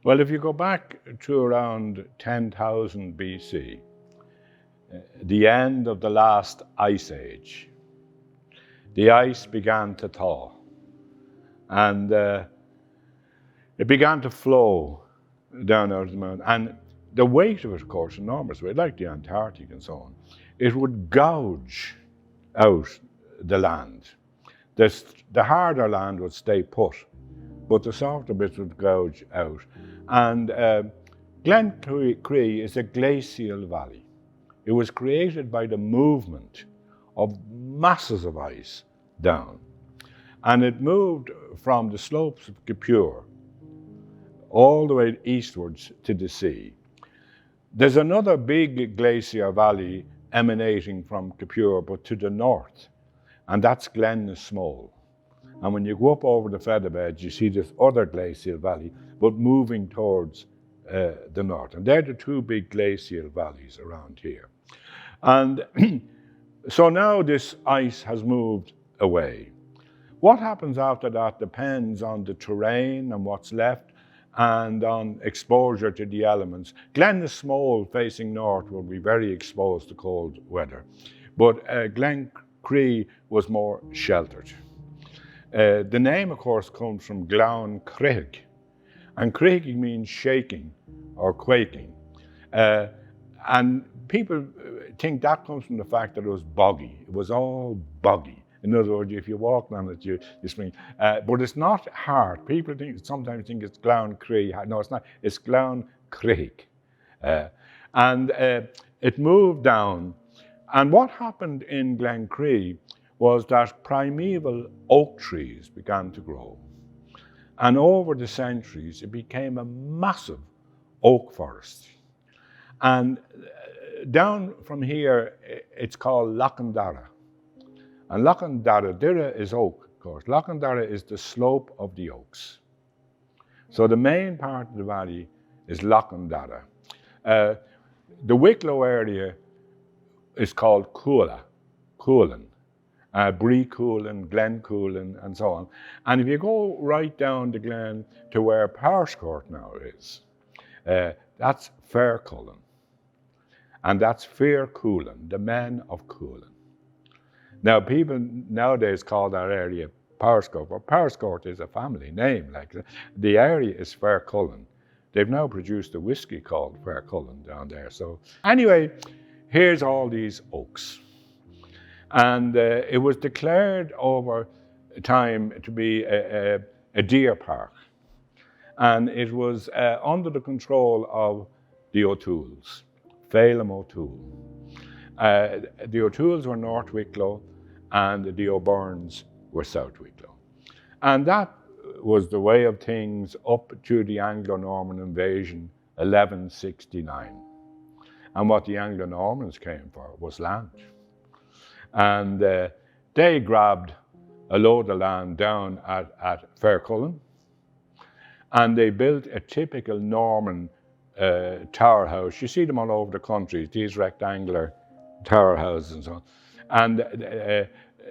Well, if you go back to around 10,000 BC, the end of the last ice age, the ice began to thaw, and it began to flow down out of the mountain. And the weight of it, of course, enormous weight, like the Antarctic and so on. It would gouge out the land. The harder land would stay put, but the softer bits would gouge out. And Glencree is a glacial valley. It was created by the movement of masses of ice down. And it moved from the slopes of Gapure all the way eastwards to the sea. There's another big glacier valley emanating from Gapure, but to the north, and that's Glen Smole. And when you go up over the featherbeds, you see this other glacial valley, but moving towards the north. And they're the two big glacial valleys around here. And so now this ice has moved away. What happens after that depends on the terrain and what's left and on exposure to the elements. Glen Smole facing north will be very exposed to cold weather, but Glencree was more sheltered. The name, of course, comes from Glencree, and Creaking means shaking or quaking. And people think that comes from the fact that it was boggy. It was all boggy. In other words, if you walk on it, you spring. But it's not hard. People sometimes think it's Glencree. No, it's not. It's Glencree. And it moved down. And what happened in Glencree was that primeval oak trees began to grow. And over the centuries, it became a massive oak forest. And down from here, it's called Lacandara. And Lacandara is oak, of course. Lacandara is the slope of the oaks. So the main part of the valley is Lacandara. The Wicklow area is called Coolin, Bree Coolin, Glen Coolin, and so on. And if you go right down the glen to where Powerscourt now is, that's Fair Coolin. And that's Fair Coolin, the men of Coolin. Now, people nowadays call that area Powerscourt, but Powerscourt is a family name. Like the area is Fair Coolin. They've now produced a whiskey called Fair Coolin down there. So anyway, here's all these oaks. And it was declared over time to be a deer park. And it was under the control of the O'Tooles, Phelim O'Toole. The O'Tooles were North Wicklow and the O'Byrnes were South Wicklow. And that was the way of things up to the Anglo-Norman invasion, 1169. And what the Anglo-Normans came for was land. And they grabbed a load of land down at Fair Coolin, and they built a typical Norman tower house. You see them all over the country, these rectangular tower houses and so on. And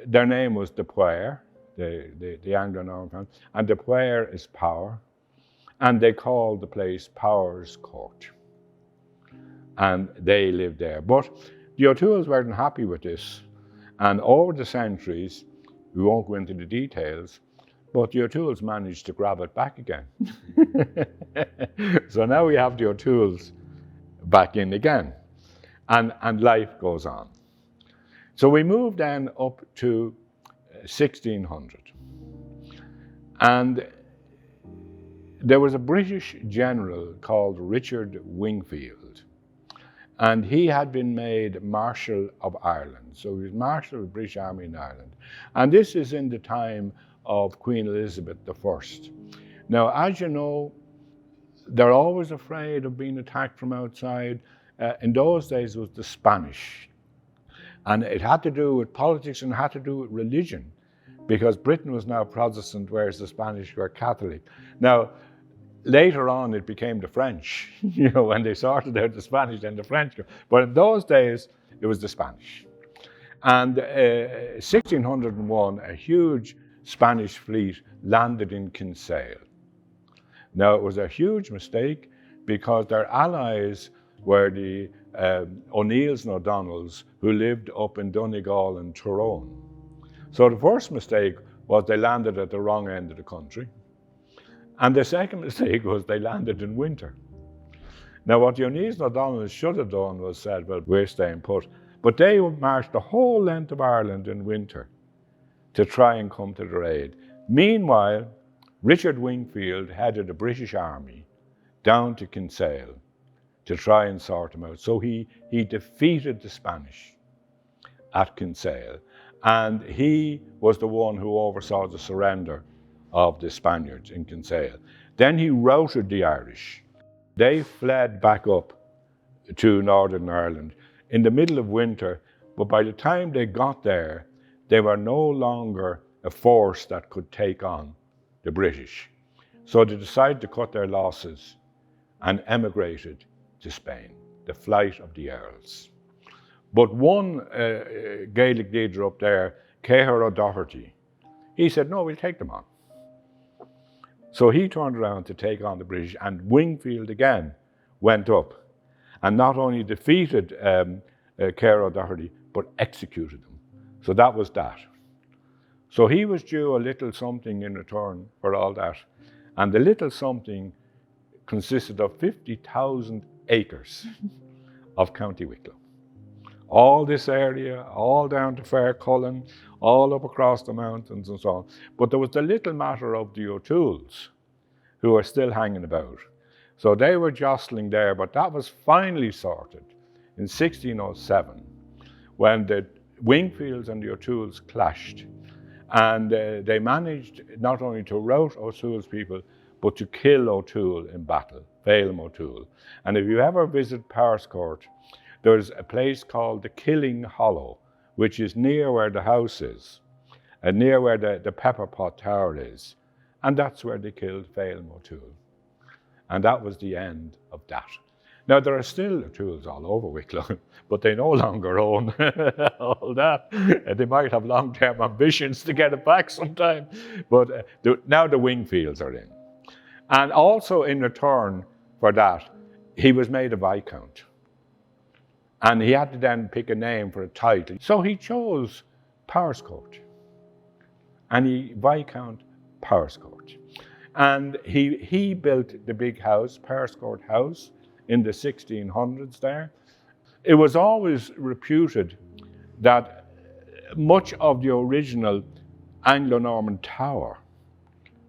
their name was the Power, the Anglo-Norman family, and the Power is power, and they called the place Powerscourt. And they lived there. But the O'Tooles weren't happy with this. And over the centuries, we won't go into the details, but the O'Tooles managed to grab it back again. So now we have the O'Tooles back in again, and life goes on. So we moved then up to 1600. And there was a British general called Richard Wingfield, and he had been made Marshal of Ireland. So he was Marshal of the British Army in Ireland. And this is in the time of Queen Elizabeth I. Now, as you know, they're always afraid of being attacked from outside. In those days, it was the Spanish. And it had to do with politics and it had to do with religion, because Britain was now Protestant, whereas the Spanish were Catholic. Now, later on, it became the French. You know, when they sorted out the Spanish, then the French. But in those days, it was the Spanish. And 1601, a huge Spanish fleet landed in Kinsale. Now, it was a huge mistake because their allies were the O'Neills and O'Donnells, who lived up in Donegal and Tyrone. So the first mistake was they landed at the wrong end of the country. And the second mistake was they landed in winter. Now, what the O'Neills and O'Donnells should have done was said, well, we're staying put. But they marched the whole length of Ireland in winter to try and come to their aid. Meanwhile, Richard Wingfield headed the British Army down to Kinsale to try and sort them out. So he defeated the Spanish at Kinsale, and he was the one who oversaw the surrender of the Spaniards in Kinsale. Then he routed the Irish. They fled back up to Northern Ireland in the middle of winter, but by the time they got there, they were no longer a force that could take on the British. So they decided to cut their losses and emigrated to Spain, the flight of the Earls. But one Gaelic leader up there, Cahir O'Doherty, he said, no, we'll take them on. So he turned around to take on the British, and Wingfield again went up and not only defeated Cahir O'Doherty, but executed them. So that was that. So he was due a little something in return for all that. And the little something consisted of 50,000 acres of County Wicklow. All this area, all down to Fair Cullen, all up across the mountains and so on. But there was the little matter of the O'Tooles, who are still hanging about. So they were jostling there, but that was finally sorted in 1607, when the Wingfields and the O'Tooles clashed. And they managed not only to rout O'Toole's people, but to kill O'Toole in battle, Phelim O'Toole. And if you ever visit Powerscourt, there's a place called the Killing Hollow, which is near where the house is, and near where the Pepper Pot Tower is. And that's where they killed Phelim O'Toole. And that was the end of that. Now, there are still O'Tooles all over Wicklow, but they no longer own all that. They might have long-term ambitions to get it back sometime, but now the Wingfields are in. And also in return for that, he was made a Viscount. And he had to then pick a name for a title. So he chose Powerscourt. And he Viscount Powerscourt. And he built the big house, Powerscourt House, in the 1600s there. It was always reputed that much of the original Anglo-Norman tower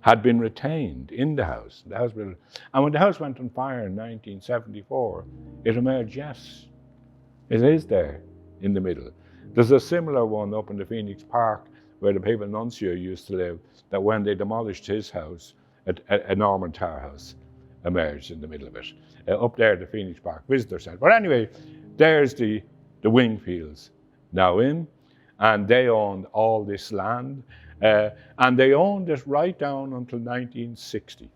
had been retained in the house. And when the house went on fire in 1974, it emerged, yes, it is there in the middle. There's a similar one up in the Phoenix Park where the papal nuncio used to live, that when they demolished his house, a Norman tower house emerged in the middle of it. Up there at the Phoenix Park Visitor Centre. But anyway, there's the Wingfields now in, and they owned all this land, and they owned it right down until 1960.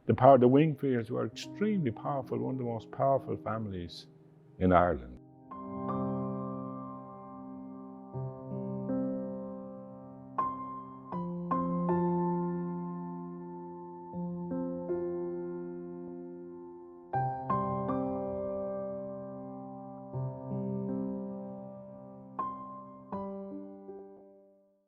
The Wingfields were extremely powerful, one of the most powerful families in Ireland.